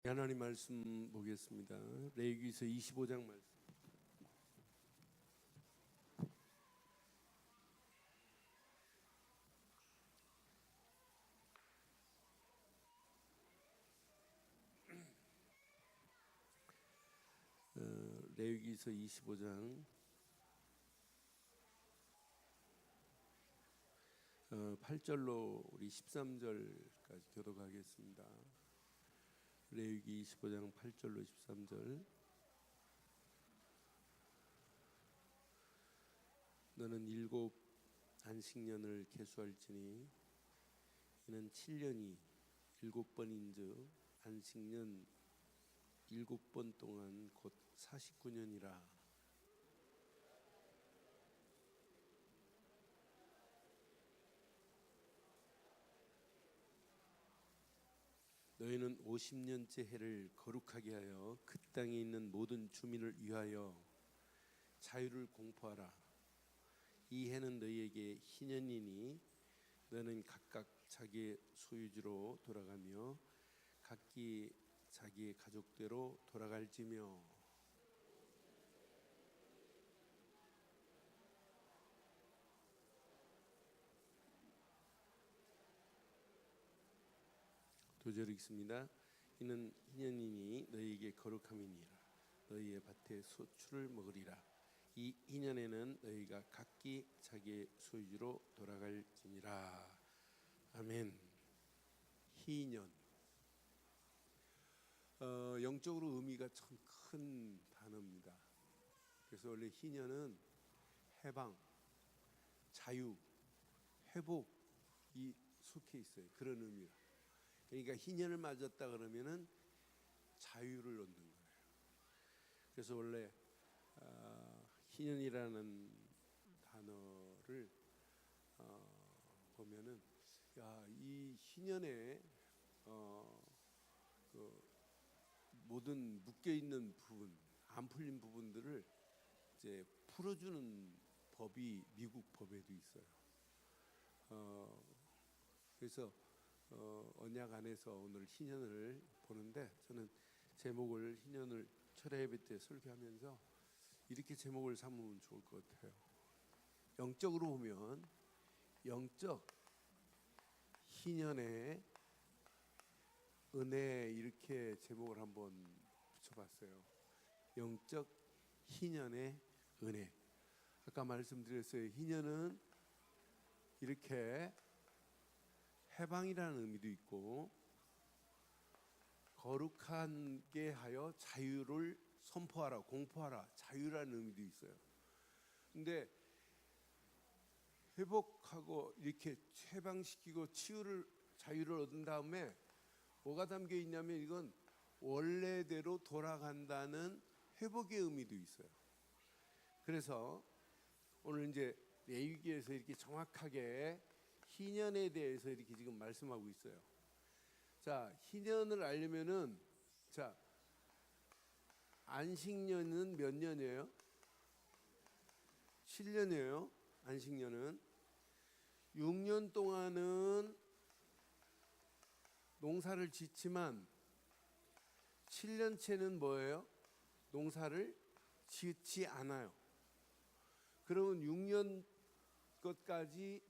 하나님 말씀 보겠습니다. 레위기서 25장 말씀. 레위기서 25장 8절로 우리 13절까지 교독하겠습니다. 레위기 25장 8절로 13절. 너는 7 안식년을 계수할지니 이는 7년이 7번인즉 안식년 7번 동안 곧 49년이라. 너희는 50년째 해를 거룩하게 하여 그 땅에 있는 모든 주민을 위하여 자유를 공포하라. 이 해는 너희에게 희년이니 너는 각각 자기의 소유지로 돌아가며 각기 자기의 가족대로 돌아갈지며. 도저히 읽습니다. 이는 희년이니 너희에게 거룩함이니라. 너희의 밭에 소출을 먹으리라. 이 희년에는 너희가 각기 자기의 소유지로 돌아갈지니라. 아멘. 희년. 영적으로 의미가 참 큰 단어입니다. 그래서 원래 희년은 해방, 자유, 회복이 속해 있어요. 그런 의미가. 그러니까 희년을 맞았다 그러면은 자유를 얻는 거예요. 그래서 원래 희년이라는 단어를 보면은 이 희년에 모든 묶여 있는 부분, 안 풀린 부분들을 이제 풀어주는 법이 미국 법에도 있어요. 그래서 언약 안에서 오늘 희년을 보는데, 저는 제목을 희년을 철야 예배 때 설교하면서 이렇게 제목을 삼으면 좋을 것 같아요. 영적으로 보면 영적 희년의 은혜, 이렇게 제목을 한번 붙여봤어요. 영적 희년의 은혜. 아까 말씀드렸어요. 희년은 이렇게 해방이라는 의미도 있고 거룩하게 하여 자유를 선포하라, 공포하라, 자유라는 의미도 있어요. 근데 회복하고 이렇게 해방시키고 자유를 얻은 다음에 뭐가 담겨 있냐면, 이건 원래대로 돌아간다는 회복의 의미도 있어요. 그래서 오늘 이제 레위기에서 이렇게 정확하게 희년에 대해서 이렇게 지금 말씀하고 있어요. 자, 희년을 알려면은, 자, 안식년은 몇 년이에요? 7년이에요. 안식년은 6년 동안은 농사를 짓지만 7년째는 뭐예요? 농사를 짓지 않아요. 그러면 6년 것까지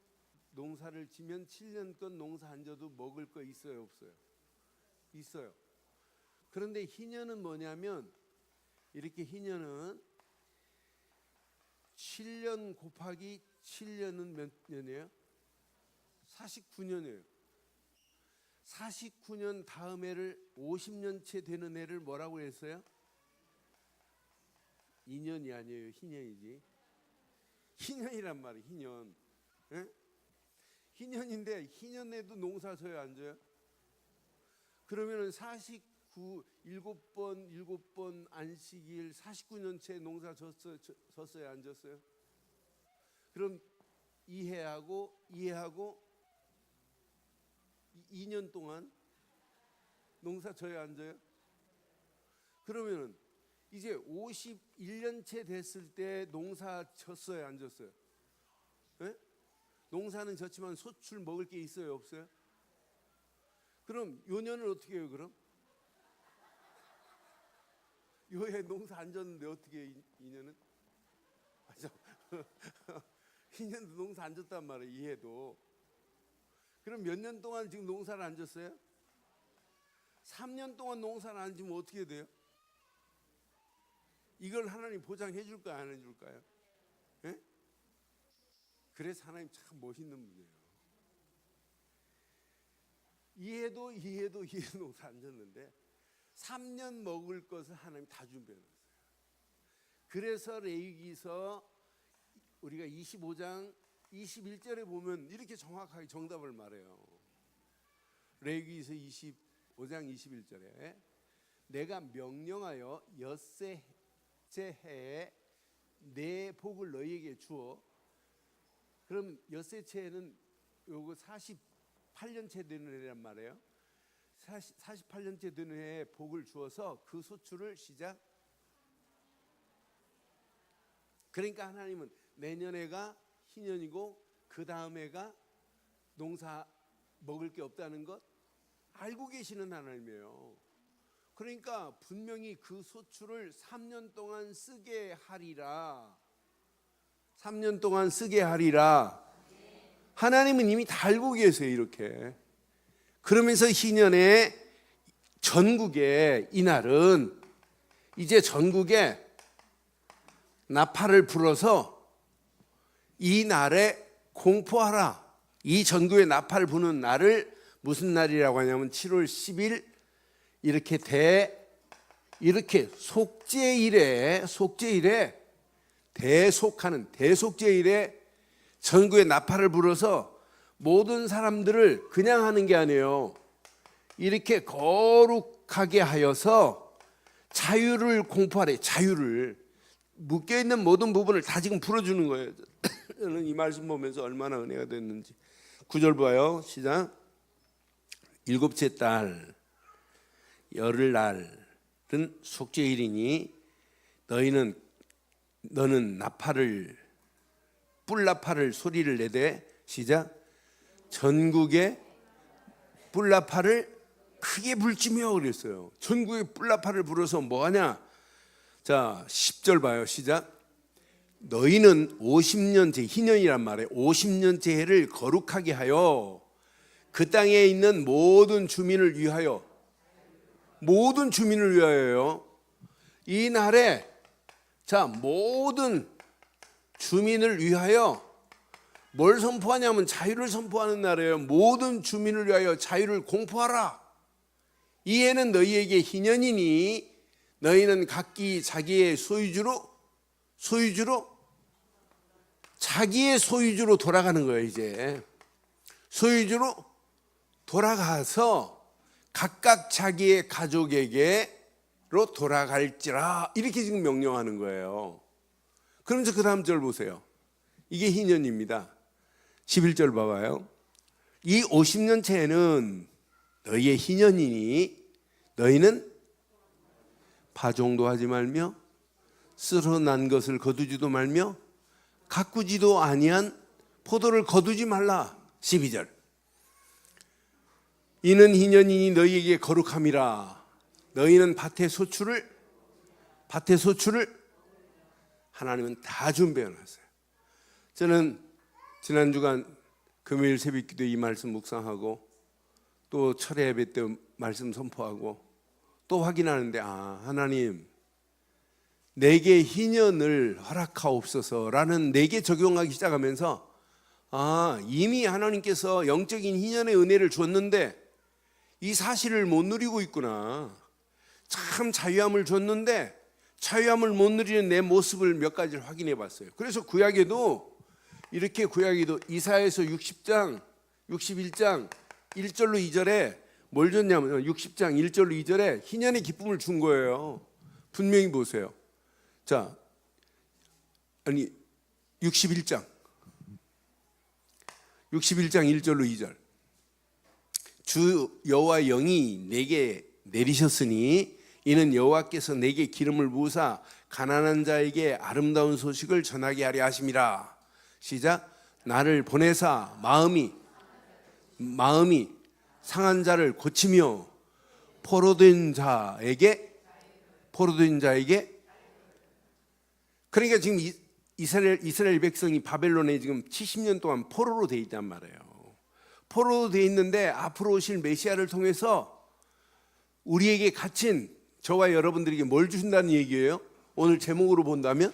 농사를 지면 7년껏 농사 안 져도 먹을 거 있어요, 없어요? 있어요. 그런데 희년은 뭐냐면, 이렇게 희년은 7년 곱하기 7년은 몇 년이에요? 49년이에요. 49년 다음 해를 50년째 되는 해를 뭐라고 했어요? 2년이 아니에요. 희년이지. 희년이란 말이에요. 희년. 예? 희년인데 희년에도 농사 져야 안 져요? 그러면은 7번 안식일 49년째 농사 졌어요, 안 졌어요? 그럼 이해하고 2년 동안 농사 져야 안 져요? 그러면은 이제 51년째 됐을 때 농사 졌어요, 안 졌어요? 예? 농사는 졌지만 소출 먹을 게 있어요, 없어요? 그럼 요 년을 어떻게 해요, 그럼? 요해 농사 안 졌는데 어떻게 2년은? 아, 2년도 농사 안 졌단 말이에요. 이해도. 그럼 몇 년 동안 지금 농사를 안 졌어요? 3년 동안 농사를 안 지면 어떻게 돼요? 이걸 하나님 보장해 줄까요? 안 해줄까요? 예? 그래서 하나님 참 멋있는 분이에요. 이해도 농사 안 졌는데 3년 먹을 것을 하나님 다 준비해놨어요. 그래서 레위기서 우리가 25장 21절에 보면 이렇게 정확하게 정답을 말해요. 레위기서 25장 21절에 내가 명령하여 엿새째 해에 내 복을 너희에게 주어. 그럼 엿새째 해는 요거 48년째 되는 해란 말이에요. 48년째 되는 해에 복을 주어서 그 소출을 시작. 그러니까 하나님은 내년에가 희년이고 그 다음 해가 농사 먹을 게 없다는 것 알고 계시는 하나님이에요. 그러니까 분명히 그 소출을 3년 동안 쓰게 하리라. 3년 동안 쓰게 하리라. 하나님은 이미 다 알고 계세요. 이렇게. 그러면서 희년에 전국에 이날은 이제 전국에 나팔을 불어서 이 날에 공포하라. 이 전국에 나팔 부는 날을 무슨 날이라고 하냐면 7월 10일 이렇게 속죄일에 대속하는 대속죄일에 전국에 나팔을 불어서 모든 사람들을 그냥 하는 게 아니에요. 이렇게 거룩하게 하여서 자유를 공포하래. 자유를 묶여있는 모든 부분을 다 지금 풀어주는 거예요. 저는 이 말씀 보면서 얼마나 은혜가 됐는지. 9절 봐요. 시작. 일곱째 달 열흘날은 속죄일이니 너는 나팔을 뿔나팔을 소리를 내되 시작. 전국에 뿔나팔을 크게 불지며 그랬어요. 전국에 뿔나팔을 불어서 뭐하냐. 자 10절 봐요. 시작. 너희는 50년째 희년이란 말이에요. 50년째 해를 거룩하게 하여 그 땅에 있는 모든 주민을 위하여 이 날에 자 모든 주민을 위하여 뭘 선포하냐면 자유를 선포하는 날이에요. 모든 주민을 위하여 자유를 공포하라. 이 해는 너희에게 희년이니 너희는 각기 자기의 소유주로 자기의 소유주로 돌아가는 거예요. 이제 소유주로 돌아가서 각각 자기의 가족에게로 돌아갈지라 이렇게 지금 명령하는 거예요. 그러면서 그 다음 절 보세요. 이게 희년입니다. 11절 봐봐요. 이 50년째에는 너희의 희년이니 너희는 파종도 하지 말며 쓸어 난 것을 거두지도 말며 가꾸지도 아니한 포도를 거두지 말라. 12절. 이는 희년이니 너희에게 거룩함이라. 너희는 밭의 소출을 하나님은 다 준비해놨어요. 저는 지난 주간 금요일 새벽기도 이 말씀 묵상하고 또 철회 예배 때 말씀 선포하고 또 확인하는데 하나님 내게 희년을 허락하옵소서라는 내게 적용하기 시작하면서 이미 하나님께서 영적인 희년의 은혜를 줬는데 이 사실을 못 누리고 있구나. 참 자유함을 줬는데 자유함을 못 누리는 내 모습을 몇 가지를 확인해 봤어요. 그래서 구약에도 이사야서 61장 1절로 2절에 뭘 줬냐면 60장 1절로 2절에 희년의 기쁨을 준 거예요. 분명히 보세요. 자, 61장 1절로 2절. 주 여호와 영이 내게 내리셨으니 이는 여호와께서 내게 기름을 부으사 가난한 자에게 아름다운 소식을 전하게 하려 하심이라. 시작. 나를 보내사 마음이 상한 자를 고치며 포로된 자에게 포로된 자에게. 그러니까 지금 이스라엘 백성이 바벨론에 지금 70년 동안 포로로 돼 있단 말이에요. 포로로 돼 있는데 앞으로 오실 메시아를 통해서 우리에게 갇힌 저와 여러분들에게 뭘 주신다는 얘기예요? 오늘 제목으로 본다면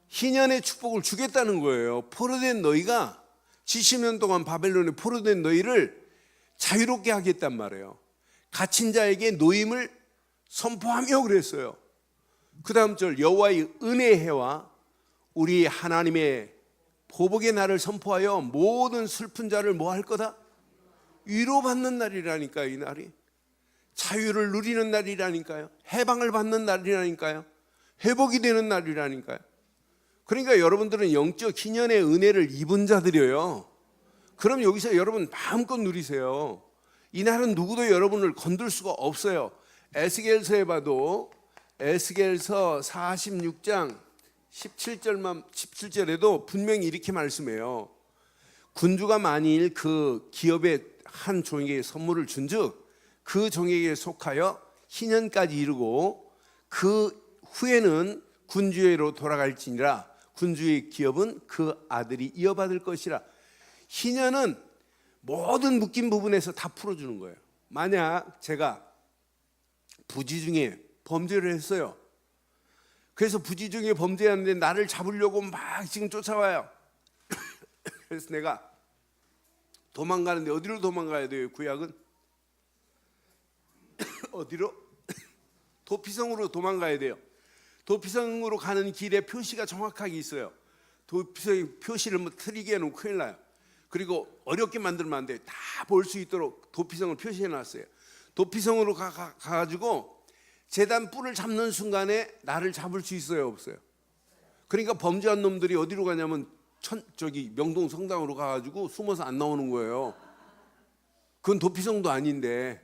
희년의 축복을 주겠다는 거예요. 포로된 너희가 70년 동안 바벨론에 포로된 너희를 자유롭게 하겠단 말이에요. 갇힌 자에게 노임을 선포하며 그랬어요. 그 다음 절 여호와의 은혜의 해와 우리 하나님의 보복의 날을 선포하여 모든 슬픈 자를 뭐 할 거다? 위로받는 날이라니까요. 이 날이 자유를 누리는 날이라니까요. 해방을 받는 날이라니까요. 회복이 되는 날이라니까요. 그러니까 여러분들은 영적 희년의 은혜를 입은 자들이에요. 그럼 여기서 여러분 마음껏 누리세요. 이 날은 누구도 여러분을 건들 수가 없어요. 에스겔서에 봐도 에스겔서 46장 17절에도 분명히 이렇게 말씀해요. 군주가 만일 그 기업의 한 종에게 선물을 준즉 그 종에게 속하여 희년까지 이르고 그 후에는 군주에게로 돌아갈지니라. 군주의 기업은 그 아들이 이어받을 것이라. 희년은 모든 묶인 부분에서 다 풀어주는 거예요. 만약 제가 부지 중에 범죄를 했어요. 그래서 부지 중에 범죄하는데 나를 잡으려고 막 지금 쫓아와요. 그래서 내가 도망가는데 어디로 도망가야 돼요? 구약은 어디로? 도피성으로 도망가야 돼요. 도피성으로 가는 길에 표시가 정확하게 있어요. 도피성 표시를 뭐 틀리게 해놓으면 큰일 나요. 그리고 어렵게 만들면 안 돼요. 다 볼 수 있도록 도피성을 표시해 놨어요. 도피성으로 가가지고 제단 뿔을 잡는 순간에 나를 잡을 수 있어요, 없어요? 그러니까 범죄한 놈들이 어디로 가냐면 명동 성당으로 가가지고 숨어서 안 나오는 거예요. 그건 도피성도 아닌데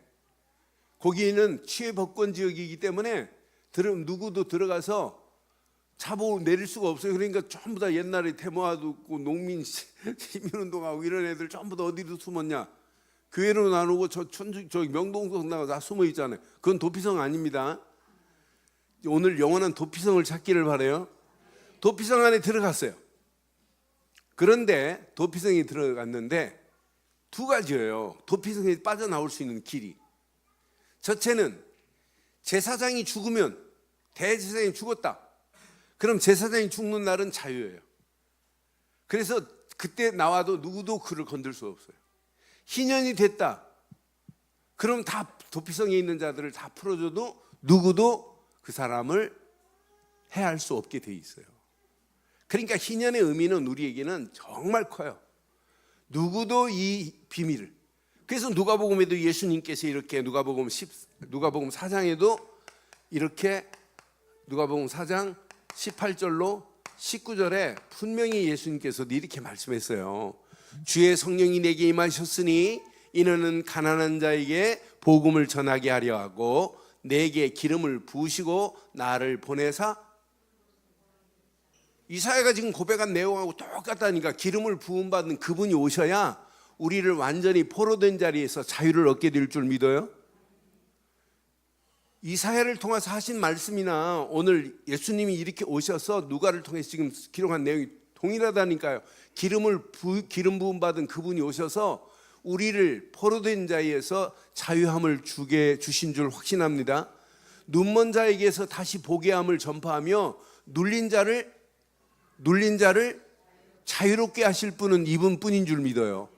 거기는 취해법권 지역이기 때문에 누구도 들어가서 잡아 내릴 수가 없어요. 그러니까 전부 다 옛날에 데모하고 농민 시민운동하고 이런 애들 전부 다 어디로 숨었냐? 교회로 나누고 저 명동성 나가 다 숨어 있잖아요. 그건 도피성 아닙니다. 오늘 영원한 도피성을 찾기를 바라요. 도피성 안에 들어갔어요. 그런데 도피성에 들어갔는데 두 가지예요. 도피성에 빠져나올 수 있는 길이. 첫째는 제사장이 죽으면, 대제사장이 죽었다. 그럼 제사장이 죽는 날은 자유예요. 그래서 그때 나와도 누구도 그를 건들 수 없어요. 희년이 됐다. 그럼 다 도피성에 있는 자들을 다 풀어줘도 누구도 그 사람을 해할 수 없게 돼 있어요. 그러니까 희년의 의미는 우리에게는 정말 커요. 누구도 이 비밀을. 그래서 누가복음에도 예수님께서 이렇게 누가복음 4장에도 이렇게 누가복음 4장 18절로 19절에 분명히 예수님께서도 이렇게 말씀했어요. 주의 성령이 내게 임하셨으니 이는 가난한 자에게 복음을 전하게 하려 하고 내게 기름을 부으시고 나를 보내사. 이사야가 지금 고백한 내용하고 똑같다니까. 기름을 부음받은 그분이 오셔야 우리를 완전히 포로된 자리에서 자유를 얻게 될 줄 믿어요? 이사야를 통해서 하신 말씀이나 오늘 예수님이 이렇게 오셔서 누가를 통해서 지금 기록한 내용이 동일하다니까요. 기름 부음 받은 그분이 오셔서 우리를 포로된 자에서 자유함을 주신 줄 확신합니다. 눈먼 자에게서 다시 보게 함을 전파하며 눌린 자를 자유롭게 하실 분은 이분뿐인 줄 믿어요.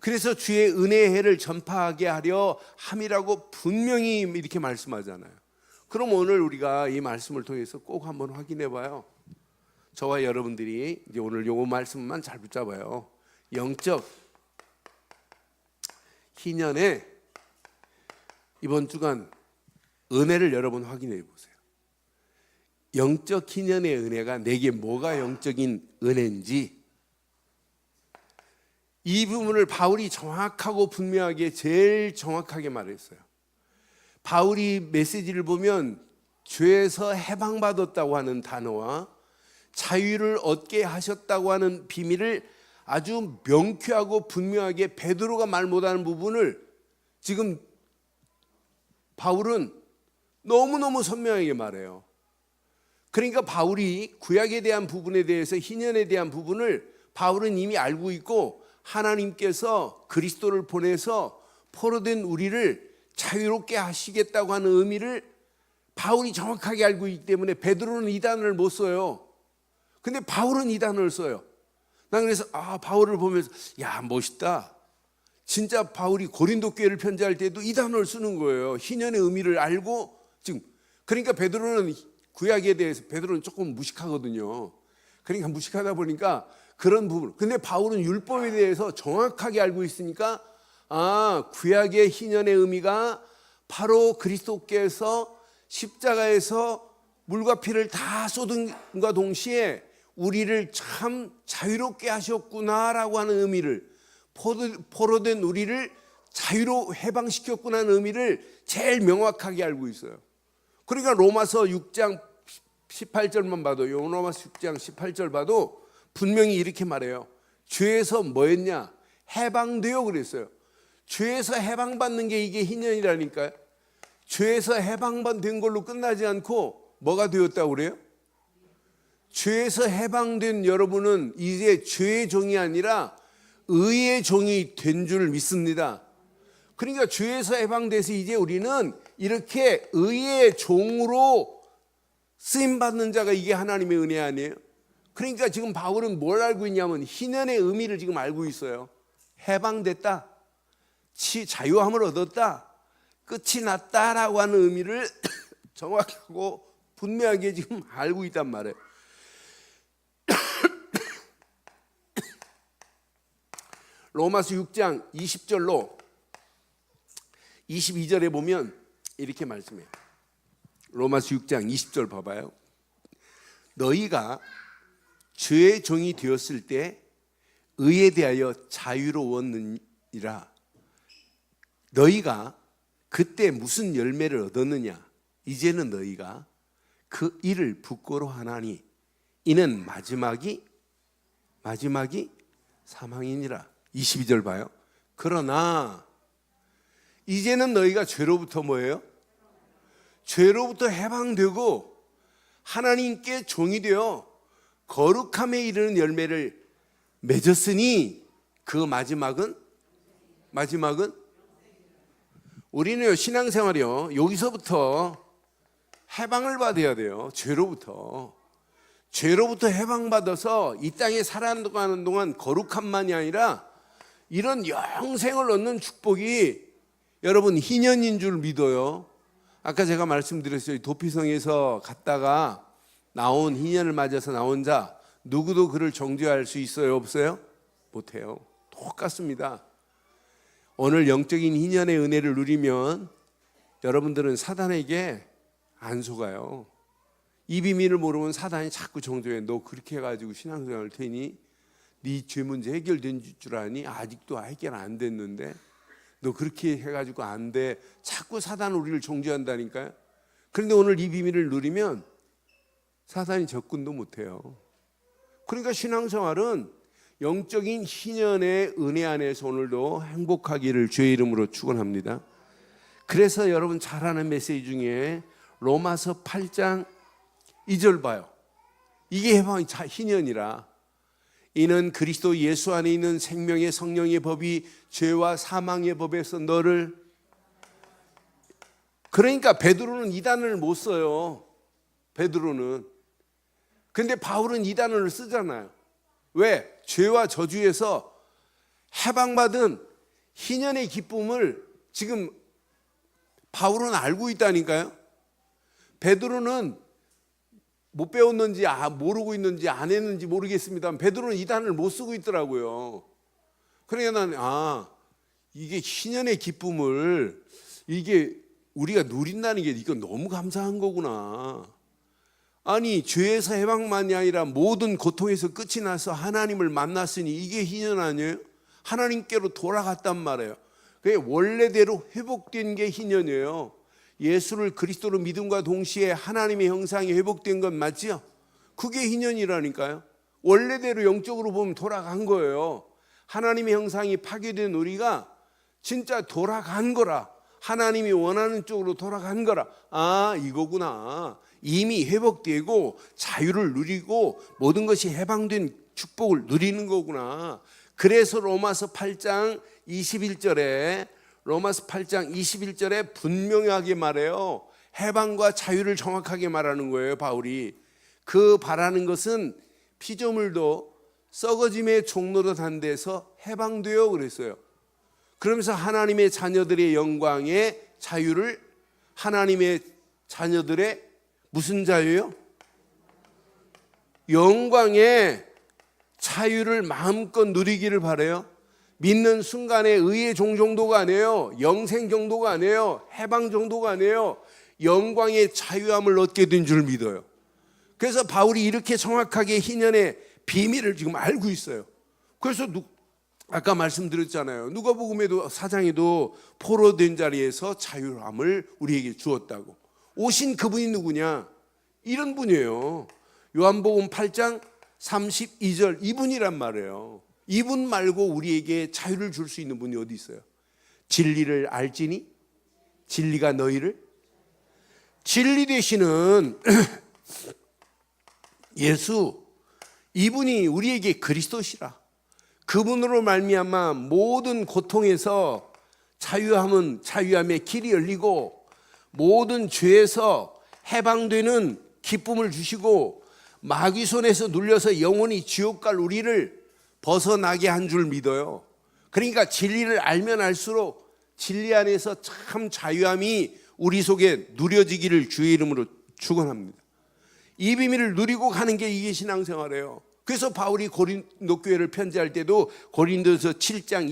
그래서 주의 은혜의 해를 전파하게 하려 함이라고 분명히 이렇게 말씀하잖아요. 그럼 오늘 우리가 이 말씀을 통해서 꼭 한번 확인해 봐요. 저와 여러분들이 이제 오늘 요거 말씀만 잘 붙잡아요. 영적 희년의 이번 주간 은혜를 여러분 확인해 보세요. 영적 희년의 은혜가 내게 뭐가 영적인 은혜인지 이 부분을 바울이 정확하고 분명하게 제일 정확하게 말했어요. 바울이 메시지를 보면 죄에서 해방받았다고 하는 단어와 자유를 얻게 하셨다고 하는 비밀을 아주 명쾌하고 분명하게 베드로가 말 못하는 부분을 지금 바울은 너무너무 선명하게 말해요. 그러니까 바울이 구약에 대한 부분에 대해서, 희년에 대한 부분을 바울은 이미 알고 있고, 하나님께서 그리스도를 보내서 포로된 우리를 자유롭게 하시겠다고 하는 의미를 바울이 정확하게 알고 있기 때문에 베드로는 이 단어를 못 써요. 근데 바울은 이 단어를 써요. 난 그래서 바울을 보면서 야, 멋있다. 진짜 바울이 고린도 교회를 편지할 때도 이 단어를 쓰는 거예요. 희년의 의미를 알고. 지금 그러니까 베드로는 구약에 대해서 베드로는 조금 무식하거든요. 그러니까 무식하다 보니까 그런 부분. 근데 바울은 율법에 대해서 정확하게 알고 있으니까 구약의 희년의 의미가 바로 그리스도께서 십자가에서 물과 피를 다 쏟은과 동시에 우리를 참 자유롭게 하셨구나라고 하는 의미를, 포로된 우리를 자유로 해방시켰구나 하는 의미를 제일 명확하게 알고 있어요. 그러니까 로마서 6장 18절만 봐도, 로마서 6장 18절 봐도 분명히 이렇게 말해요. 죄에서 뭐였냐? 해방되어 그랬어요. 죄에서 해방받는 게 이게 희년이라니까요. 죄에서 해방된 걸로 끝나지 않고 뭐가 되었다고 그래요? 죄에서 해방된 여러분은 이제 죄의 종이 아니라 의의 종이 된 줄 믿습니다. 그러니까 죄에서 해방돼서 이제 우리는 이렇게 의의 종으로 쓰임받는 자가 이게 하나님의 은혜 아니에요? 그러니까 지금 바울은 뭘 알고 있냐면 희년의 의미를 지금 알고 있어요. 해방됐다, 자유함을 얻었다, 끝이 났다라고 하는 의미를 정확하고 분명하게 지금 알고 있단 말이에요. 로마서 6장 20절로 22절에 보면 이렇게 말씀해요. 로마서 6장 20절 봐봐요. 너희가 죄의 종이 되었을 때 의에 대하여 자유로웠느니라. 너희가 그때 무슨 열매를 얻었느냐? 이제는 너희가 그 일을 부끄러워하나니 이는 마지막이 사망이니라. 22절 봐요. 그러나 이제는 너희가 죄로부터 뭐예요? 죄로부터 해방되고 하나님께 종이 되어 거룩함에 이르는 열매를 맺었으니 그 마지막은 우리는 신앙생활이요, 여기서부터 해방을 받아야 돼요. 죄로부터 해방받아서 이 땅에 살아가는 동안 거룩함만이 아니라 이런 영생을 얻는 축복이 여러분 희년인 줄 믿어요. 아까 제가 말씀드렸어요. 도피성에서 갔다가 나온, 희년을 맞아서 나온 자 누구도 그를 정죄할 수 있어요? 없어요? 못해요. 똑같습니다. 오늘 영적인 희년의 은혜를 누리면 여러분들은 사단에게 안 속아요. 이 비밀을 모르면 사단이 자꾸 정죄해. 너 그렇게 해가지고 신앙생활 되니? 네 죄 문제 해결된 줄 아니? 아직도 해결 안 됐는데 너 그렇게 해가지고 안 돼. 자꾸 사단은 우리를 정죄한다니까요. 그런데 오늘 이 비밀을 누리면 사단이 접근도 못해요. 그러니까 신앙생활은 영적인 희년의 은혜 안에서 오늘도 행복하기를 주의 이름으로 축원합니다. 그래서 여러분 잘 아는 메시지 중에 로마서 8장 2절 봐요. 이게 해방이 희년이라. 이는 그리스도 예수 안에 있는 생명의 성령의 법이 죄와 사망의 법에서 너를. 그러니까 베드로는 이 단어를 못 써요. 베드로는. 근데 바울은 이 단어를 쓰잖아요. 왜? 죄와 저주에서 해방받은 희년의 기쁨을 지금 바울은 알고 있다니까요. 베드로는 못 배웠는지 모르고 있는지 안 했는지 모르겠습니다. 베드로는 이 단어를 못 쓰고 있더라고요. 그러니까 나는 이게 희년의 기쁨을 이게 우리가 누린다는 게 이거 너무 감사한 거구나. 아니 죄에서 해방만이 아니라 모든 고통에서 끝이 나서 하나님을 만났으니 이게 희년 아니에요? 하나님께로 돌아갔단 말이에요. 그게 원래대로 회복된 게 희년이에요. 예수를 그리스도로 믿음과 동시에 하나님의 형상이 회복된 건 맞지요? 그게 희년이라니까요. 원래대로 영적으로 보면 돌아간 거예요. 하나님의 형상이 파괴된 우리가 진짜 돌아간 거라. 하나님이 원하는 쪽으로 돌아간 거라. 아, 이거구나. 이미 회복되고 자유를 누리고 모든 것이 해방된 축복을 누리는 거구나. 그래서 로마서 8장 21절에 분명하게 말해요. 해방과 자유를 정확하게 말하는 거예요, 바울이. 그 바라는 것은 피조물도 썩어짐의 종로로 단 데서 해방되어 그랬어요. 그러면서 하나님의 자녀들의 영광의 자유를, 하나님의 자녀들의 무슨 자유요? 영광의 자유를 마음껏 누리기를 바라요. 믿는 순간에 의의 종 정도가 아니에요. 영생 정도가 아니에요. 해방 정도가 아니에요. 영광의 자유함을 얻게 된 줄 믿어요. 그래서 바울이 이렇게 정확하게 희년의 비밀을 지금 알고 있어요. 그래서 아까 말씀드렸잖아요. 누가복음에도 4장에도 포로된 자리에서 자유함을 우리에게 주었다고. 오신 그분이 누구냐? 이런 분이에요. 요한복음 8장 32절 이분이란 말이에요. 이분 말고 우리에게 자유를 줄 수 있는 분이 어디 있어요? 진리를 알지니 진리가 너희를, 진리 되시는 예수, 이분이 우리에게 그리스도시라. 그분으로 말미암아 모든 고통에서 자유함의 길이 열리고 모든 죄에서 해방되는 기쁨을 주시고 마귀 손에서 눌려서 영원히 지옥 갈 우리를 벗어나게 한 줄 믿어요. 그러니까 진리를 알면 알수록 진리 안에서 참 자유함이 우리 속에 누려지기를 주의 이름으로 축원합니다. 이 비밀을 누리고 가는 게 이게 신앙생활이에요. 그래서 바울이 고린도 교회를 편지할 때도 고린도전서 7장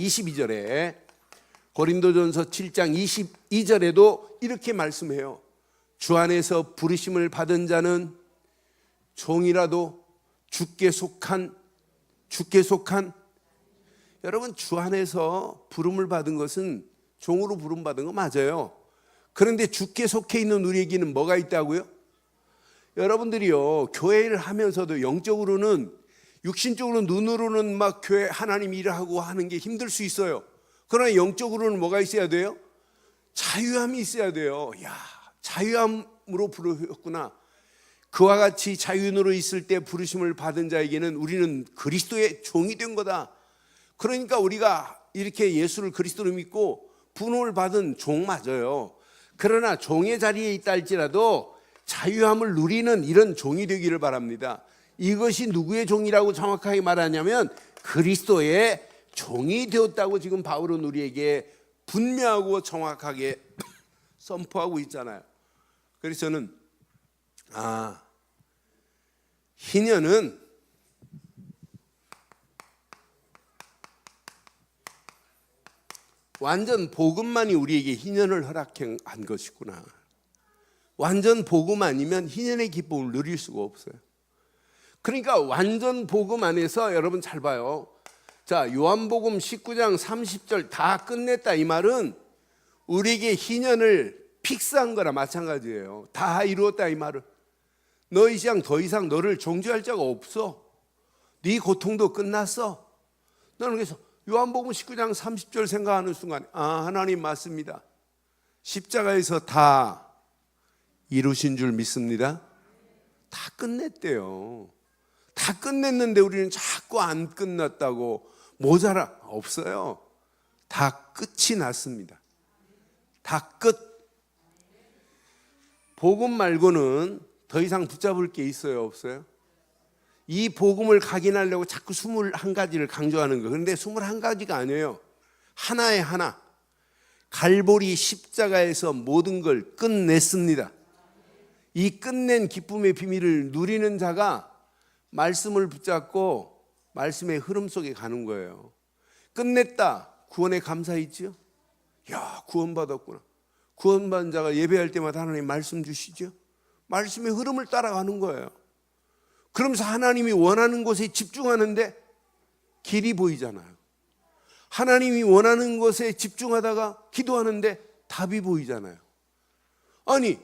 22절에도 이렇게 말씀해요. 주 안에서 부르심을 받은 자는 종이라도 주께 속한 여러분, 주 안에서 부름을 받은 것은 종으로 부름 받은 거 맞아요. 그런데 주께 속해 있는 우리에게는 뭐가 있다고요? 여러분들이요, 교회를 하면서도 영적으로는, 육신적으로 눈으로는 막 교회 하나님 일하고 하는 게 힘들 수 있어요. 그러나 영적으로는 뭐가 있어야 돼요? 자유함이 있어야 돼요. 야, 자유함으로 부르셨구나. 그와 같이 자유인으로 있을 때 부르심을 받은 자에게는 우리는 그리스도의 종이 된 거다. 그러니까 우리가 이렇게 예수를 그리스도로 믿고 부름을 받은 종 맞아요. 그러나 종의 자리에 있다 할지라도 자유함을 누리는 이런 종이 되기를 바랍니다. 이것이 누구의 종이라고 정확하게 말하냐면 그리스도의 종이 되었다고 지금 바울은 우리에게 분명하고 정확하게 선포하고 있잖아요. 그래서 저는 희년은 완전 복음만이 우리에게 희년을 허락한 것이구나. 완전 복음 아니면 희년의 기쁨을 누릴 수가 없어요. 그러니까 완전 복음 안에서 여러분 잘 봐요. 자, 요한복음 19장 30절 다 끝냈다 이 말은 우리에게 희년을 픽스한 거나 마찬가지예요. 다 이루었다 이 말은 너 이 시간 더 이상 너를 정죄할 자가 없어. 네 고통도 끝났어. 나는 그래서 요한복음 19장 30절 생각하는 순간 하나님 맞습니다. 십자가에서 다 이루신 줄 믿습니다. 다 끝냈대요. 다 끝냈는데 우리는 자꾸 안 끝났다고 모자라. 없어요. 다 끝이 났습니다. 다 끝. 복음 말고는 더 이상 붙잡을 게 있어요, 없어요? 이 복음을 각인하려고 자꾸 21가지를 강조하는 거예요. 그런데 21가지가 아니에요. 하나에 하나. 갈보리 십자가에서 모든 걸 끝냈습니다. 이 끝낸 기쁨의 비밀을 누리는 자가 말씀을 붙잡고 말씀의 흐름 속에 가는 거예요. 끝냈다. 구원에 감사했지요? 야, 구원받았구나. 구원받은 자가 예배할 때마다 하나님 말씀 주시죠? 말씀의 흐름을 따라가는 거예요. 그러면서 하나님이 원하는 곳에 집중하는데 길이 보이잖아요. 하나님이 원하는 것에 집중하다가 기도하는데 답이 보이잖아요. 아니,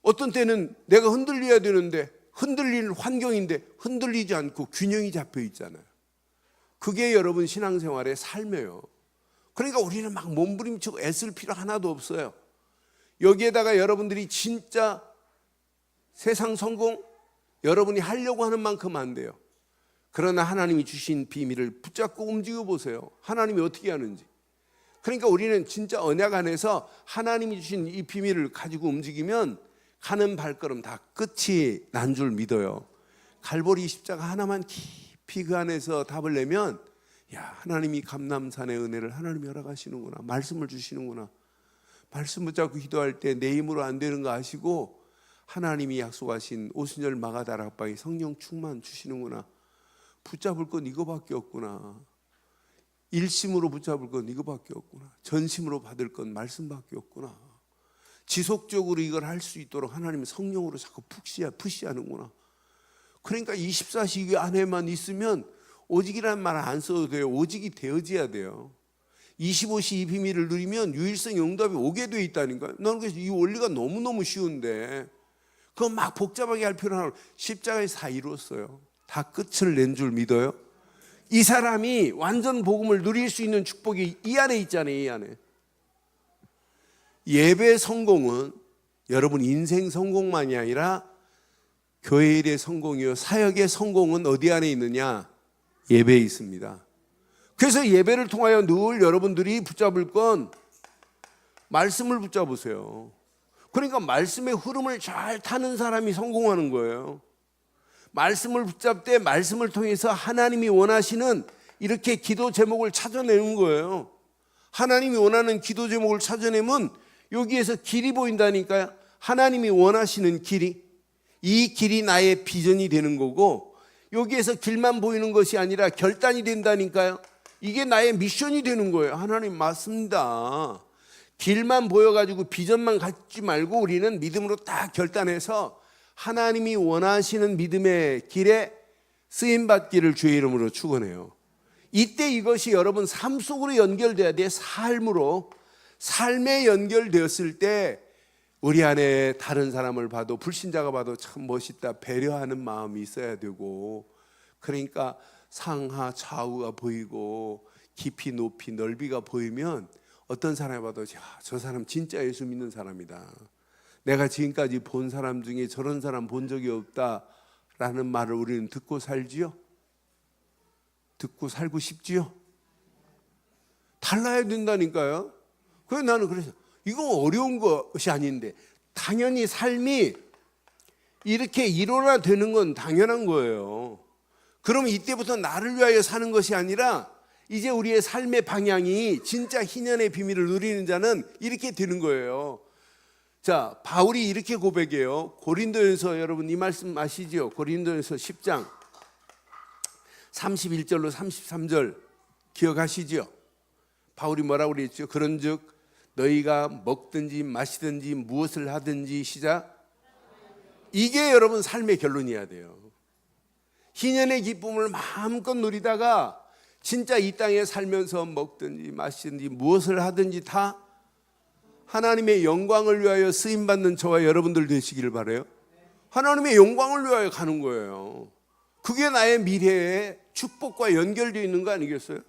어떤 때는 내가 흔들려야 되는데 흔들리는 환경인데 흔들리지 않고 균형이 잡혀 있잖아요. 그게 여러분 신앙생활의 삶이에요. 그러니까 우리는 막 몸부림치고 애쓸 필요 하나도 없어요. 여기에다가 여러분들이 진짜 세상 성공 여러분이 하려고 하는 만큼 안 돼요. 그러나 하나님이 주신 비밀을 붙잡고 움직여 보세요. 하나님이 어떻게 하는지. 그러니까 우리는 진짜 언약 안에서 하나님이 주신 이 비밀을 가지고 움직이면 가는 발걸음 다 끝이 난 줄 믿어요. 갈보리 십자가 하나만 깊이 그 안에서 답을 내면 야, 하나님이 감람산의 은혜를 하나님이 허락하시는구나. 말씀을 주시는구나. 말씀 붙잡고 기도할 때 내 힘으로 안 되는 거 아시고 하나님이 약속하신 오순절 마가다락방에 성령 충만 주시는구나. 붙잡을 건 이거밖에 없구나. 일심으로 붙잡을 건 이거밖에 없구나. 전심으로 받을 건 말씀밖에 없구나. 지속적으로 이걸 할 수 있도록 하나님은 성령으로 자꾸 푸시하는구나. 그러니까 24시기 안에만 있으면 오직이라는 말 안 써도 돼요. 오직이 되어져야 돼요. 25시 이 비밀을 누리면 유일성 응답이 오게 돼 있다니까요. 나는 그래서 이 원리가 너무너무 쉬운데 그거 막 복잡하게 할 필요는 없어요. 십자가에서 다 이뤘어요. 다 끝을 낸 줄 믿어요. 이 사람이 완전 복음을 누릴 수 있는 축복이 이 안에 있잖아요. 이 안에. 예배 성공은 여러분 인생 성공만이 아니라 교회 일의 성공이요 사역의 성공은 어디 안에 있느냐? 예배에 있습니다. 그래서 예배를 통하여 늘 여러분들이 붙잡을 건 말씀을 붙잡으세요. 그러니까 말씀의 흐름을 잘 타는 사람이 성공하는 거예요. 말씀을 붙잡되 말씀을 통해서 하나님이 원하시는 이렇게 기도 제목을 찾아내는 거예요. 하나님이 원하는 기도 제목을 찾아내면 여기에서 길이 보인다니까요. 하나님이 원하시는 길이, 이 길이 나의 비전이 되는 거고 여기에서 길만 보이는 것이 아니라 결단이 된다니까요. 이게 나의 미션이 되는 거예요. 하나님 맞습니다. 길만 보여가지고 비전만 갖지 말고 우리는 믿음으로 딱 결단해서 하나님이 원하시는 믿음의 길에 쓰임받기를 주의 이름으로 축원해요. 이때 이것이 여러분 삶 속으로 연결돼야 돼. 삶으로. 삶에 연결되었을 때 우리 안에 다른 사람을 봐도 불신자가 봐도 참 멋있다 배려하는 마음이 있어야 되고 그러니까 상하 좌우가 보이고 깊이 높이 넓이가 보이면 어떤 사람이 봐도 저 사람 진짜 예수 믿는 사람이다. 내가 지금까지 본 사람 중에 저런 사람 본 적이 없다라는 말을 우리는 듣고 살지요? 듣고 살고 싶지요? 달라야 된다니까요. 그래서 나는 그래서 이거 어려운 것이 아닌데 당연히 삶이 이렇게 일어나되는 건 당연한 거예요. 그러면 이때부터 나를 위하여 사는 것이 아니라 이제 우리의 삶의 방향이 진짜 희년의 비밀을 누리는 자는 이렇게 되는 거예요. 자, 바울이 이렇게 고백해요. 고린도전서 여러분 이 말씀 아시죠? 고린도전서 10장 31절로 33절 기억하시죠? 바울이 뭐라고 그랬죠? 그런즉 너희가 먹든지 마시든지 무엇을 하든지 시작. 이게 여러분 삶의 결론이어야 돼요. 희년의 기쁨을 마음껏 누리다가 진짜 이 땅에 살면서 먹든지 마시든지 무엇을 하든지 다 하나님의 영광을 위하여 쓰임받는 저와 여러분들 되시기를 바라요. 하나님의 영광을 위하여 가는 거예요. 그게 나의 미래의 축복과 연결되어 있는 거 아니겠어요?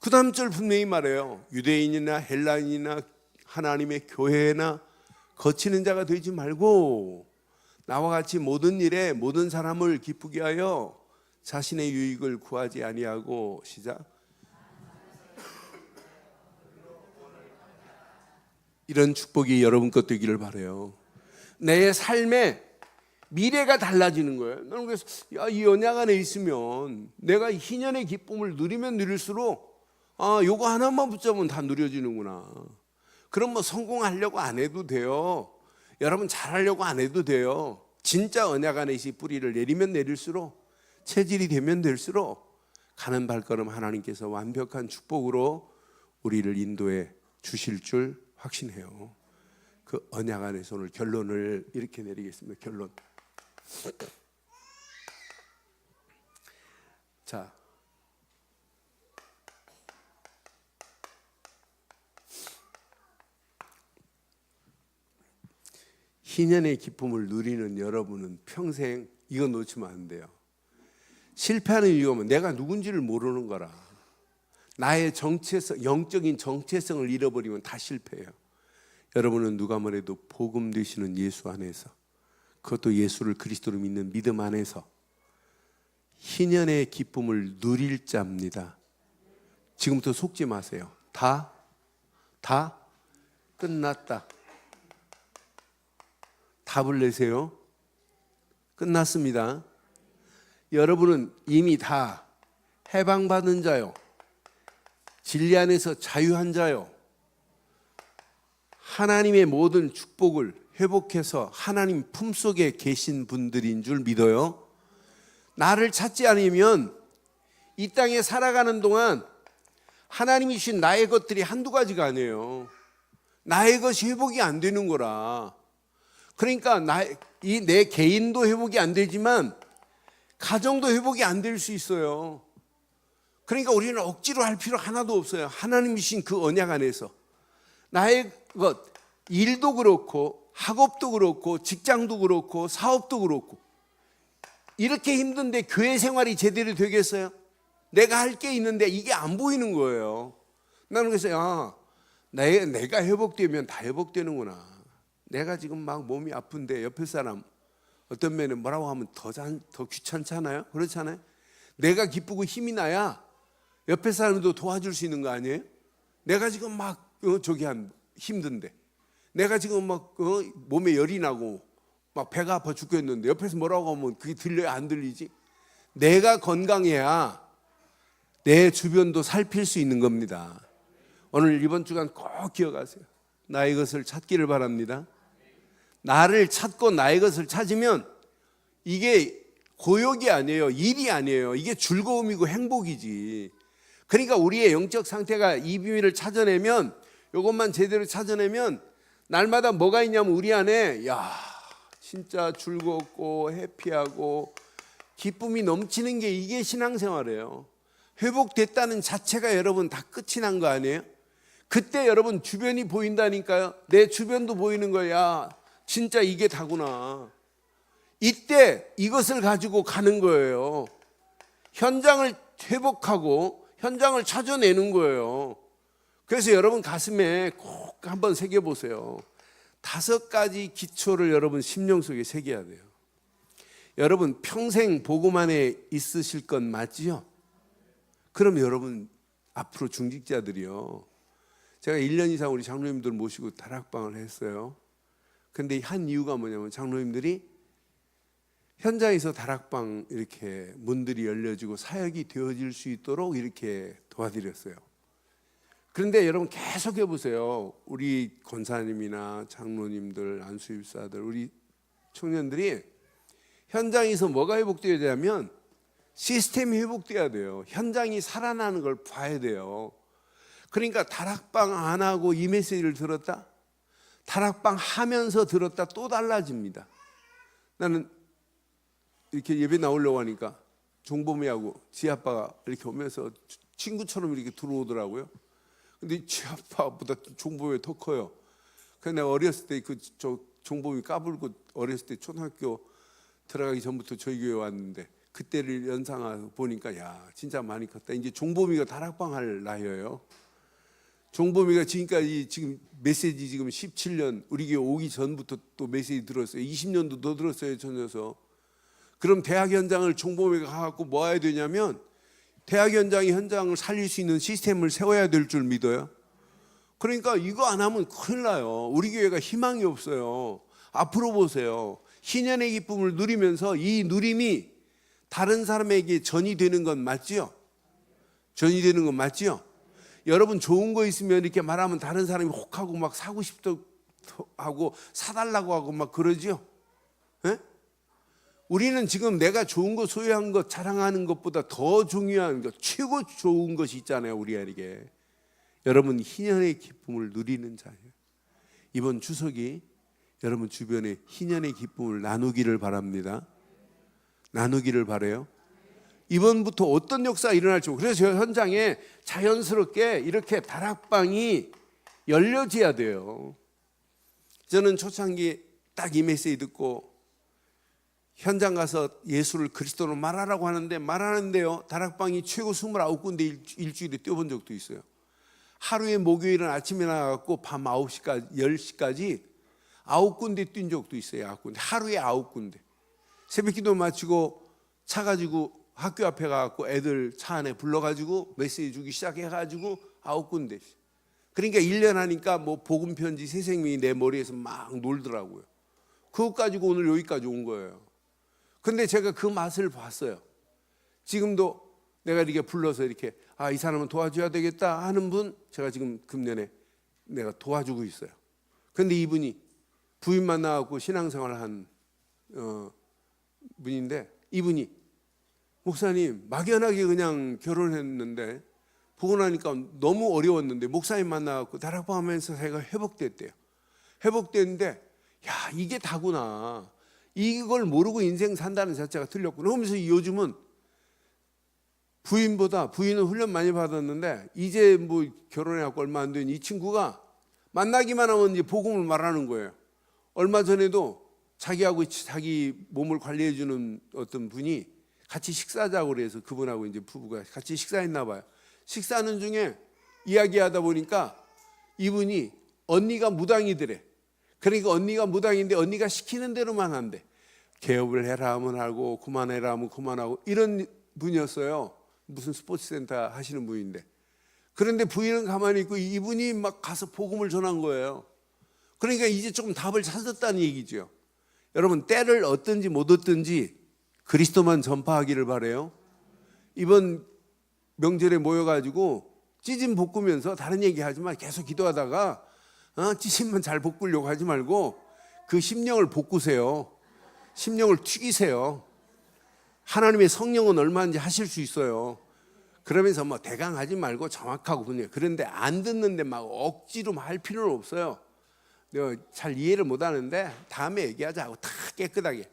그 다음 절 분명히 말해요. 유대인이나 헬라인이나 하나님의 교회나 거치는 자가 되지 말고 나와 같이 모든 일에 모든 사람을 기쁘게 하여 자신의 유익을 구하지 아니하고 시작. 이런 축복이 여러분 것 되기를 바라요. 내 삶의 미래가 달라지는 거예요. 나는 그래서 이 언약 안에 있으면 내가 희년의 기쁨을 누리면 누릴수록 요거 하나만 붙잡으면 다 누려지는구나. 그럼 뭐 성공하려고 안 해도 돼요. 여러분 잘하려고 안 해도 돼요. 진짜 언약 안에 이 뿌리를 내리면 내릴수록 체질이 되면 될수록 가는 발걸음 하나님께서 완벽한 축복으로 우리를 인도해 주실 줄 확신해요. 그 언약 안에서 오늘 결론을 이렇게 내리겠습니다. 결론. 자, 희년의 기쁨을 누리는 여러분은 평생 이거 놓치면 안 돼요. 실패하는 이유가 뭐 내가 누군지를 모르는 거라. 나의 정체성, 영적인 정체성을 잃어버리면 다 실패해요. 여러분은 누가 뭐래도 복음 되시는 예수 안에서, 그것도 예수를 그리스도로 믿는 믿음 안에서 희년의 기쁨을 누릴 자입니다. 지금부터 속지 마세요. 다 끝났다. 답을 내세요. 끝났습니다. 여러분은 이미 다 해방받은 자요, 진리 안에서 자유한 자요, 하나님의 모든 축복을 회복해서 하나님 품속에 계신 분들인 줄 믿어요. 나를 찾지 않으면 이 땅에 살아가는 동안 하나님이 주신 나의 것들이 한두 가지가 아니에요. 나의 것이 회복이 안 되는 거라. 그러니까 내 개인도 회복이 안 되지만 가정도 회복이 안 될 수 있어요. 그러니까 우리는 억지로 할 필요 하나도 없어요. 하나님이 주신 그 언약 안에서 나의 것, 일도 그렇고 학업도 그렇고 직장도 그렇고 사업도 그렇고, 이렇게 힘든데 교회 생활이 제대로 되겠어요? 내가 할 게 있는데 이게 안 보이는 거예요. 나는 그래서 내가 회복되면 다 회복되는구나. 내가 지금 막 몸이 아픈데 옆에 사람 어떤 면에 뭐라고 하면 더 귀찮잖아요. 그렇잖아요. 내가 기쁘고 힘이 나야 옆에 사람도 도와줄 수 있는 거 아니에요? 내가 지금 막 힘든데, 내가 지금 막 몸에 열이 나고 막 배가 아파 죽겠는데 옆에서 뭐라고 하면 그게 들려야 안 들리지? 내가 건강해야 내 주변도 살필 수 있는 겁니다. 오늘 이번 주간 꼭 기억하세요. 나의 것을 찾기를 바랍니다. 나를 찾고 나의 것을 찾으면 이게 고역이 아니에요. 일이 아니에요. 이게 즐거움이고 행복이지. 그러니까 우리의 영적 상태가 이 비밀을 찾아내면, 이것만 제대로 찾아내면 날마다 뭐가 있냐면 우리 안에 진짜 즐겁고 해피하고 기쁨이 넘치는 게 이게 신앙생활이에요. 회복됐다는 자체가 여러분 다 끝이 난 거 아니에요? 그때 여러분 주변이 보인다니까요. 내 주변도 보이는 거야. 진짜 이게 다구나. 이때 이것을 가지고 가는 거예요. 현장을 회복하고 현장을 찾아내는 거예요. 그래서 여러분 가슴에 꼭 한번 새겨보세요. 5가지 기초를 여러분 심령 속에 새겨야 돼요. 여러분 평생 복음 안에 있으실 건 맞지요? 그럼 여러분 앞으로 중직자들이요, 제가 1년 이상 우리 장로님들 모시고 다락방을 했어요. 근데 한 이유가 뭐냐면 장로님들이 현장에서 다락방 이렇게 문들이 열려지고 사역이 되어질 수 있도록 이렇게 도와드렸어요. 그런데 여러분 계속 해보세요. 우리 권사님이나 장로님들, 안수입사들, 우리 청년들이 현장에서 뭐가 회복되어야 되냐면 시스템이 회복돼야 돼요. 현장이 살아나는 걸 봐야 돼요. 그러니까 다락방 안 하고 이 메시지를 들었다, 다락방 하면서 들었다, 또 달라집니다. 나는 이렇게 예배 나오려고 하니까 종범이하고 지아빠가 이렇게 오면서 친구처럼 이렇게 들어오더라고요. 근데 지아빠보다 종범이 더 커요. 그래서 내가 어렸을 때 종범이 까불고 어렸을 때 초등학교 들어가기 전부터 저희 교회 왔는데 그때를 연상하고 보니까 진짜 많이 컸다. 이제 종범이가 다락방 할 나이예요. 종범이가 지금까지 지금 메시지 지금 17년 우리 교회 오기 전부터 또 메시지 들었어요. 20년도 더 들었어요, 저 녀석. 그럼 대학 현장을 종범이가 가갖고 뭐 해야 되냐면 대학 현장을 살릴 수 있는 시스템을 세워야 될 줄 믿어요. 그러니까 이거 안 하면 큰일 나요. 우리 교회가 희망이 없어요. 앞으로 보세요. 희년의 기쁨을 누리면서 이 누림이 다른 사람에게 전이 되는 건 맞지요? 전이 되는 건 맞지요? 여러분 좋은 거 있으면 이렇게 말하면 다른 사람이 혹하고 막 사고 싶다고 하고 사달라고 하고 막 그러지요? 예? 우리는 지금 내가 좋은 거 소유한 것 자랑하는 것보다 더 중요한 것, 최고 좋은 것이 있잖아요, 우리에게. 여러분 희년의 기쁨을 누리는 자예요. 이번 추석이 여러분 주변에 희년의 기쁨을 나누기를 바랍니다. 나누기를 바라요. 이번부터 어떤 역사가 일어날지. 그래서 저 현장에 자연스럽게 이렇게 다락방이 열려져야 돼요. 저는 초창기 딱 이 메시지 듣고 현장 가서 예수를 그리스도로 말하라고 하는데 말하는데요, 다락방이 최고 29군데 일주일에 뛰어본 적도 있어요. 하루에 목요일은 아침에 나가고 밤 9시까지 10시까지 9군데 뛴 적도 있어요. 9군데. 하루에 9군데. 새벽기도 마치고 차 가지고 학교 앞에 가갖고 애들 차 안에 불러가지고 메시지 주기 시작해가지고 9군데. 그러니까 1년 하니까 뭐 복음 편지 새 생명이 내 머리에서 막 놀더라고요. 그것 가지고 오늘 여기까지 온 거예요. 근데 제가 그 맛을 봤어요. 지금도 내가 이렇게 불러서 이렇게 이 사람은 도와줘야 되겠다 하는 분 제가 지금 금년에 내가 도와주고 있어요. 근데 이분이 부인 만나갖고 신앙생활을 한 분인데, 이분이 목사님 막연하게 그냥 결혼했는데 보고 나니까 너무 어려웠는데 목사님 만나갖고 다락방하면서 제가 회복됐대요. 회복됐는데 야, 이게 다구나, 이걸 모르고 인생 산다는 자체가 틀렸구나 하면서 요즘은 부인은 훈련 많이 받았는데 이제 뭐 결혼해갖고 얼마 안 된 이 친구가 만나기만 하면 이제 복음을 말하는 거예요. 얼마 전에도 자기하고 자기 몸을 관리해주는 어떤 분이 같이 식사하자고 그래서 그분하고 이제 부부가 같이 식사했나 봐요. 식사하는 중에 이야기하다 보니까 이분이 언니가 무당이더래. 그러니까 언니가 무당인데 언니가 시키는 대로만 한대. 개업을 해라 하면 하고 그만해라 하면 그만하고 이런 분이었어요. 무슨 스포츠센터 하시는 분인데. 그런데 부인은 가만히 있고 이분이 막 가서 복음을 전한 거예요. 그러니까 이제 조금 답을 찾았다는 얘기죠. 여러분, 때를 얻든지 못 얻든지 그리스도만 전파하기를 바라요. 이번 명절에 모여가지고 찌짐 볶으면서 다른 얘기하지 마. 계속 기도하다가 찌짐만 잘 볶으려고 하지 말고 그 심령을 볶으세요. 심령을 튀기세요. 하나님의 성령은 얼마인지 하실 수 있어요. 그러면서 뭐 대강 하지 말고 정확하고 분명. 그런데 안 듣는데 막 억지로 할 필요는 없어요. 내가 잘 이해를 못 하는데 다음에 얘기하자고 다 깨끗하게.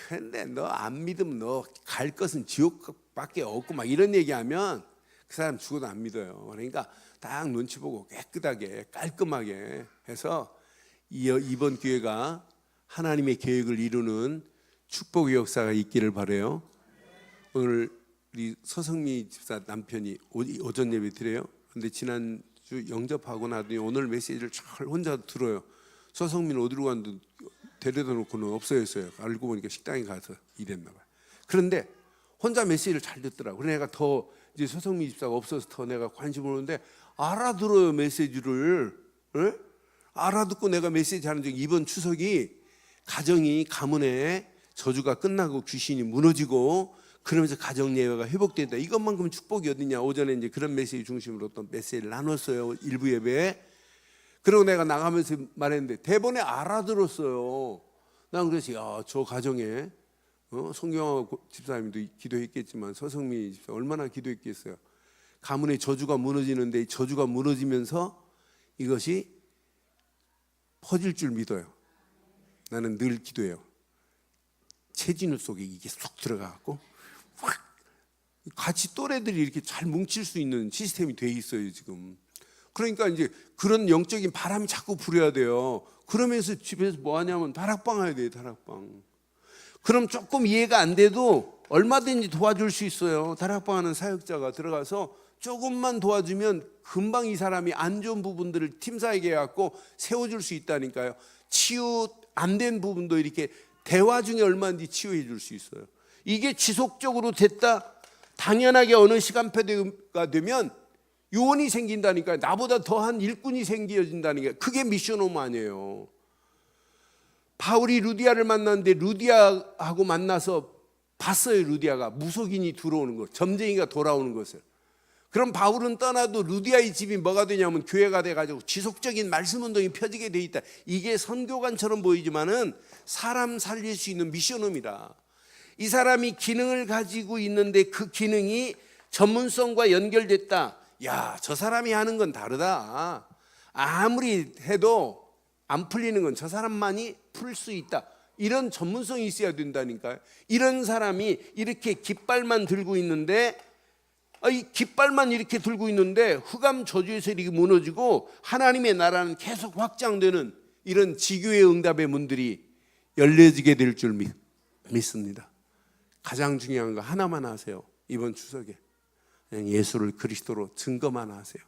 근데 너 안 믿으면 너 갈 것은 지옥밖에 없고 막 이런 얘기하면 그 사람 죽어도 안 믿어요. 그러니까 딱 눈치 보고 깨끗하게 깔끔하게 해서 이번 기회가 하나님의 계획을 이루는 축복의 역사가 있기를 바라요. 오늘 우리 서성미 집사 남편이 오전 예배 드려요. 근데 지난주 영접하고 나더니 오늘 메시지를 잘 혼자 들어요. 서성미는 어디로 갔는데 데려다 놓고는 없어졌어요. 알고 보니까 식당에 가서 일했나 봐요. 그런데 혼자 메시지를 잘 듣더라고. 그래서 내가 더 이제 서성미 집사가 없어서 더 내가 관심을 오는데 알아들어요, 메시지를. 에? 알아듣고 내가 메시지 하는 중 이번 추석이 가정이 가문에 저주가 끝나고 귀신이 무너지고 그러면서 가정 예배가 회복된다. 이것만큼 축복이 어디냐. 오전에 이제 그런 메시지 중심으로 어떤 메시지를 나눴어요. 일부 예배에. 그리고 내가 나가면서 말했는데 대본에 알아들었어요. 난 그래서 야, 저 가정에 송경화 집사님도 기도했겠지만 서성미 집사 얼마나 기도했겠어요. 가문의 저주가 무너지는데 저주가 무너지면서 이것이 퍼질 줄 믿어요. 나는 늘 기도해요. 체진우 속에 이게 쏙 들어가갖고 확 같이 또래들이 이렇게 잘 뭉칠 수 있는 시스템이 돼 있어요 지금. 그러니까 이제 그런 영적인 바람이 자꾸 불어야 돼요. 그러면서 집에서 뭐 하냐면 다락방 해야 돼요. 다락방. 그럼 조금 이해가 안 돼도 얼마든지 도와줄 수 있어요. 다락방 하는 사역자가 들어가서 조금만 도와주면 금방 이 사람이 안 좋은 부분들을 팀사에게 해갖고 세워줄 수 있다니까요. 치유 안 된 부분도 이렇게 대화 중에 얼마든지 치유해 줄 수 있어요. 이게 지속적으로 됐다 당연하게 어느 시간표가 되면 요원이 생긴다니까요. 나보다 더한 일꾼이 생겨진다는 게 그게 미션홈 아니에요. 바울이 루디아를 만났는데 루디아하고 만나서 봤어요. 루디아가 무속인이 들어오는 것, 점쟁이가 돌아오는 것을. 그럼 바울은 떠나도 루디아의 집이 뭐가 되냐면 교회가 돼가지고 지속적인 말씀 운동이 펴지게 돼 있다. 이게 선교관처럼 보이지만은 사람 살릴 수 있는 미션홈이라. 이 사람이 기능을 가지고 있는데 그 기능이 전문성과 연결됐다. 야, 저 사람이 하는 건 다르다. 아무리 해도 안 풀리는 건 저 사람만이 풀 수 있다. 이런 전문성이 있어야 된다니까요. 이런 사람이 이렇게 깃발만 들고 있는데 이 깃발만 이렇게 들고 있는데 흑암 저주에서 이렇게 무너지고 하나님의 나라는 계속 확장되는 이런 지교의 응답의 문들이 열려지게 될 줄 믿습니다. 가장 중요한 거 하나만 하세요. 이번 추석에 그냥 예수를 그리스도로 증거만 하세요.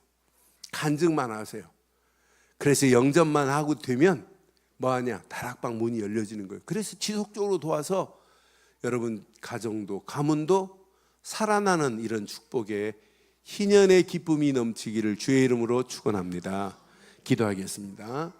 간증만 하세요. 그래서 영접만 하고 되면 뭐하냐? 다락방 문이 열려지는 거예요. 그래서 지속적으로 도와서 여러분 가정도 가문도 살아나는 이런 축복에 희년의 기쁨이 넘치기를 주의 이름으로 축원합니다. 기도하겠습니다.